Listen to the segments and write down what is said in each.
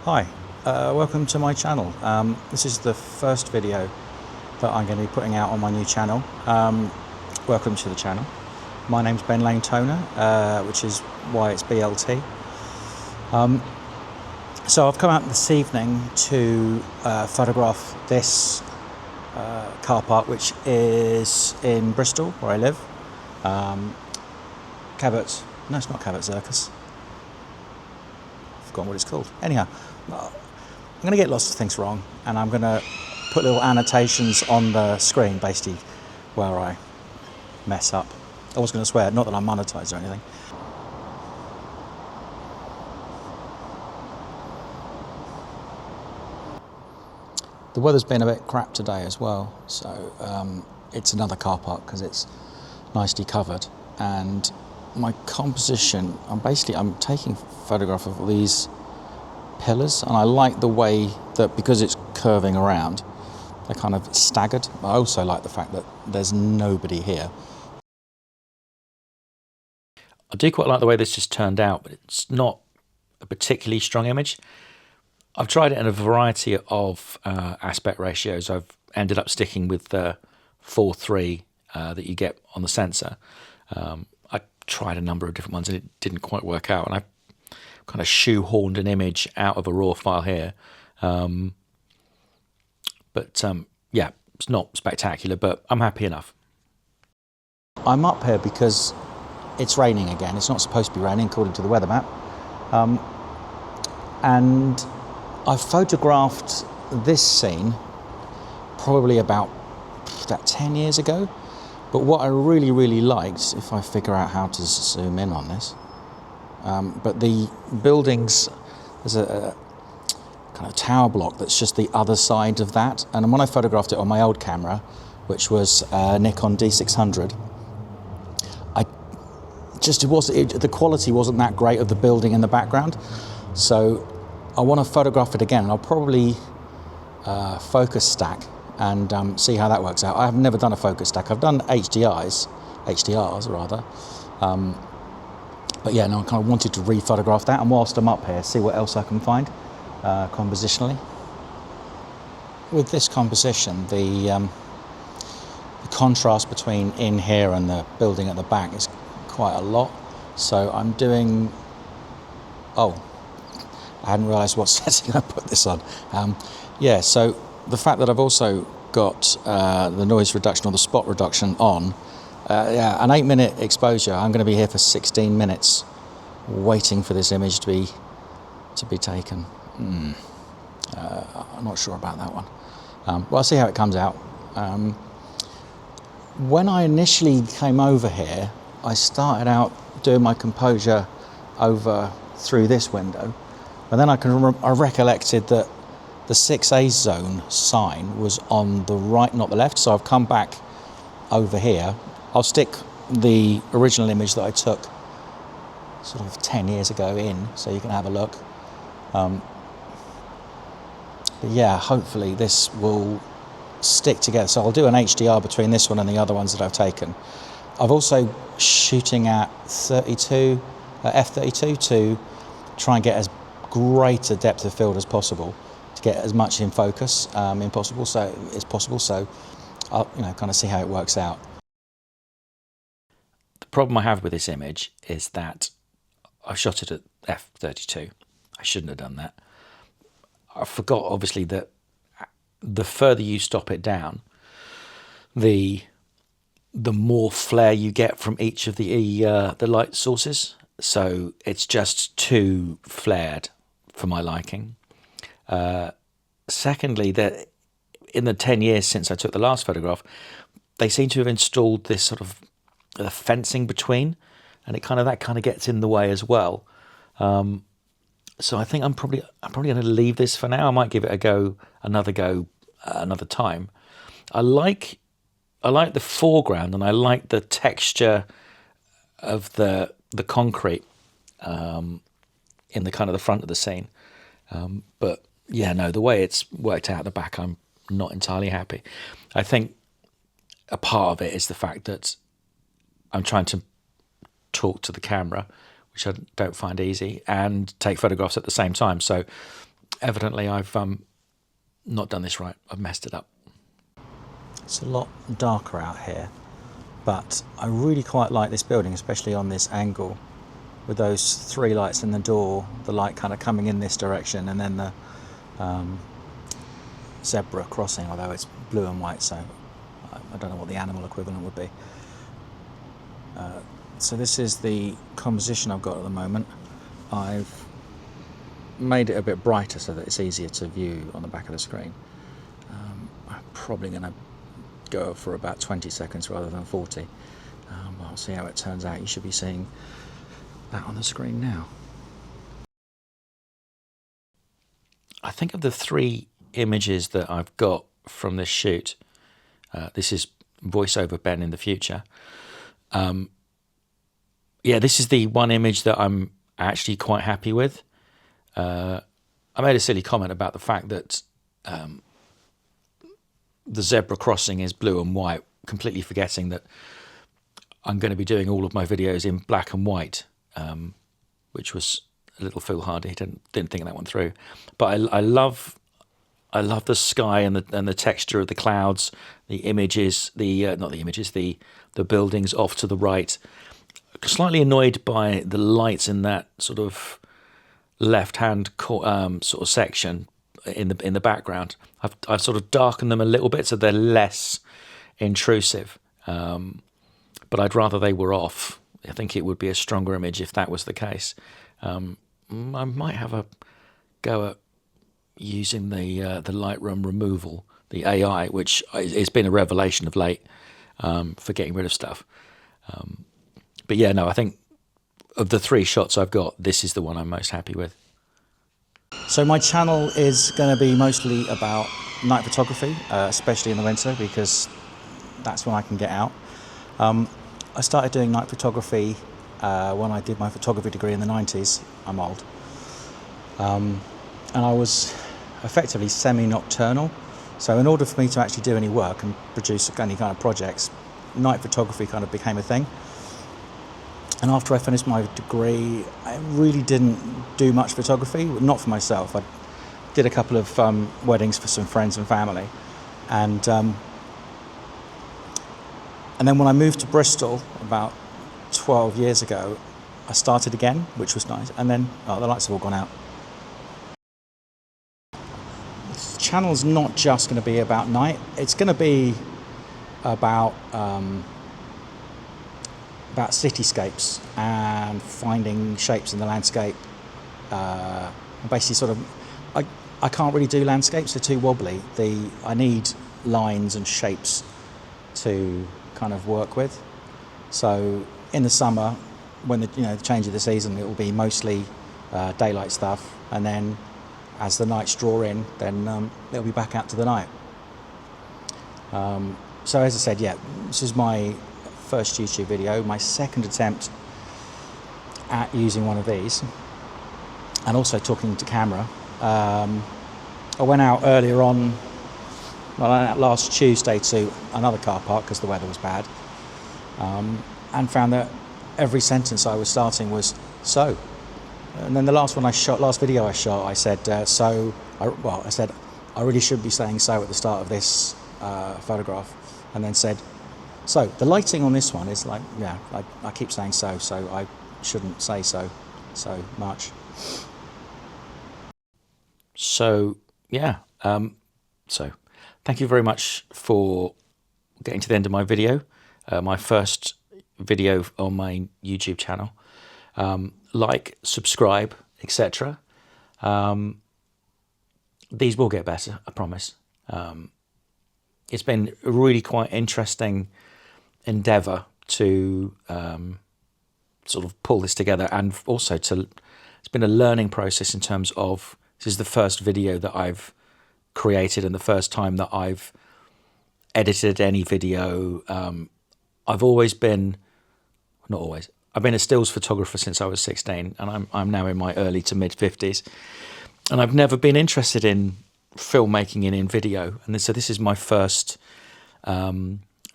Hi, welcome to my channel. This is the first video that I'm going to be putting out on my new channel. Welcome to the channel. My name's Ben Lane Toner, which is why it's BLT. So I've come out this evening to photograph this car park, which is in Bristol, where I live. Cabot, no, it's not Cabot Circus. I've forgotten what it's called. Anyhow, I'm going to get lots of things wrong, and I'm going to put little annotations on the screen, basically, where I mess up. I was going to swear, not that I'm monetized or anything. The weather's been a bit crap today as well, so it's another car park because it's nicely covered. And my composition, I'm taking a photograph of these pillars, and I like the way that, because it's curving around, they're kind of staggered. I also like the fact that there's nobody here. I do quite like the way this just turned out, but it's not a particularly strong image. I've tried it in a variety of aspect ratios. I've ended up sticking with the 4:3 that you get on the sensor. I tried a number of different ones and it didn't quite work out, and I kind of shoehorned an image out of a raw file here. Yeah, it's not spectacular, but I'm happy enough. I'm up here because it's raining again. It's not supposed to be raining according to the weather map. And I photographed this scene probably about 10 years ago. But what I really liked, if I figure out how to zoom in on this, but the buildings, there's a kind of tower block that's just the other side of that. And when I photographed it on my old camera, which was Nikon D600, the quality wasn't that great of the building in the background. So I want to photograph it again, and I'll probably focus stack and see how that works out. I've never done a focus stack. I've done HDRs rather. But yeah, no, I kind of wanted to re-photograph that, and whilst I'm up here, see what else I can find compositionally. With this composition, the contrast between in here and the building at the back is quite a lot. So I'm doing, I hadn't realised what setting I put this on. Yeah, so the fact that I've also got the noise reduction or the spot reduction on, an 8-minute exposure. I'm going to be here for 16 minutes waiting for this image to be taken. I'm not sure about that one. Well, I'll see how it comes out. When I initially came over here, I started out doing my composure through this window, and then I recollected that the 6A zone sign was on the right, not the left, so I've come back over here. I'll stick the original image that I took sort of 10 years ago in, so you can have a look. But yeah, hopefully this will stick together. So I'll do an HDR between this one and the other ones that I've taken. I've also shooting at 32, f32 to try and get as great a depth of field as possible, to get as much in focus as possible. So I'll kind of see how it works out. The problem I have with this image is that I shot it at f32. I shouldn't have done that. I forgot, obviously, that the further you stop it down, the more flare you get from each of the light sources. So it's just too flared for my liking. Secondly, that in the 10 years since I took the last photograph, they seem to have installed this sort of fencing between, and that kind of gets in the way as well. So I think I'm probably going to leave this for now. I might give it another go another time. I like the foreground, and I like the texture of the concrete in the kind of the front of the scene. But yeah, no, the way it's worked out at the back, I'm not entirely happy. I think a part of it is the fact that I'm trying to talk to the camera, which I don't find easy, and take photographs at the same time. So evidently I've not done this right. I've messed it up. It's a lot darker out here, but I really quite like this building, especially on this angle, with those three lights in the door, the light kind of coming in this direction, and then the zebra crossing, although it's blue and white, so I don't know what the animal equivalent would be. So this is the composition I've got at the moment. I've made it a bit brighter so that it's easier to view on the back of the screen. I'm probably going to go for about 20 seconds rather than 40. I'll see how it turns out. You should be seeing that on the screen now. I think of the three images that I've got from this shoot, this is voiceover Ben in the future. Yeah, this is the one image that I'm actually quite happy with. I made a silly comment about the fact that the zebra crossing is blue and white, completely forgetting that I'm going to be doing all of my videos in black and white, which was a little foolhardy. Didn't think that one through. But I love the sky and the texture of the clouds, the images, not the images, the buildings off to the right. Slightly annoyed by the lights in that sort of left-hand sort of section in the background. I've sort of darkened them a little bit so they're less intrusive. But I'd rather they were off. I think it would be a stronger image if that was the case. I might have a go at using the Lightroom removal, the AI, which it's been a revelation of late for getting rid of stuff. But yeah, no, I think of the three shots I've got, this is the one I'm most happy with. So my channel is going to be mostly about night photography, especially in the winter, because that's when I can get out. I started doing night photography when I did my photography degree in the 90s. I'm old. And I was effectively semi-nocturnal. So in order for me to actually do any work and produce any kind of projects, night photography kind of became a thing. And after I finished my degree, I really didn't do much photography, not for myself. I did a couple of weddings for some friends and family. And then when I moved to Bristol about 12 years ago, I started again, which was nice. And then the lights have all gone out. The channel's not just going to be about night. It's going to be about cityscapes and finding shapes in the landscape. Basically, sort of, I can't really do landscapes; they're too wobbly. I need lines and shapes to kind of work with. So in the summer, when the change of the season, it will be mostly daylight stuff, and then as the nights draw in, then it'll be back out to the night. So as I said, yeah, this is my first YouTube video, my second attempt at using one of these, and also talking to camera. I went out earlier on, last Tuesday, to another car park because the weather was bad, and found that every sentence I was starting was "so," and then the last video I shot, I said "so." I said I really should be saying "so" at the start of this photograph, and then said, "So the lighting on this one is like, yeah, I keep saying so I shouldn't say so much." So yeah, so thank you very much for getting to the end of my video, my first video on my YouTube channel. Like, subscribe, etc. These will get better, I promise. It's been a really quite interesting endeavour to sort of pull this together, and also it's been a learning process in terms of, this is the first video that I've created and the first time that I've edited any video. I've always been, not always, I've been a stills photographer since I was 16, and I'm now in my early to mid 50s, and I've never been interested in filmmaking and in video, and so this is my first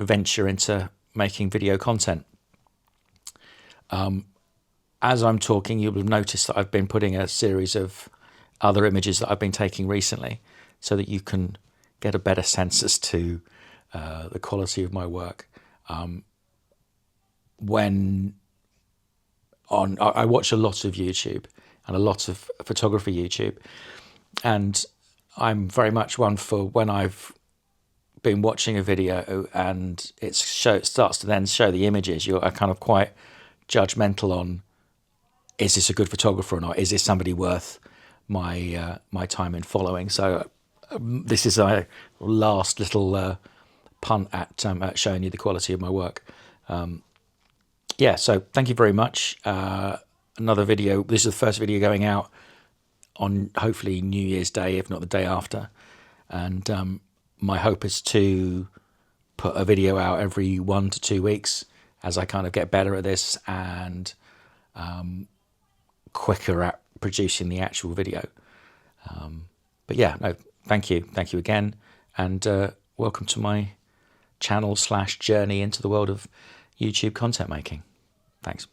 venture into making video content. As I'm talking, you'll have noticed that I've been putting a series of other images that I've been taking recently, so that you can get a better sense as to the quality of my work. I watch a lot of YouTube and a lot of photography YouTube, and I'm very much one for when I've been watching a video and it starts to then show the images, you're kind of quite judgmental on, is this a good photographer or not? Is this somebody worth my time in following? So this is a last little punt at showing you the quality of my work. Yeah, so thank you very much. Another video. This is the first video going out on hopefully New Year's Day, if not the day after. And my hope is to put a video out every 1 to 2 weeks as I kind of get better at this and quicker at producing the actual video. But yeah, no, thank you again, and welcome to my channel / journey into the world of YouTube content making. Thanks.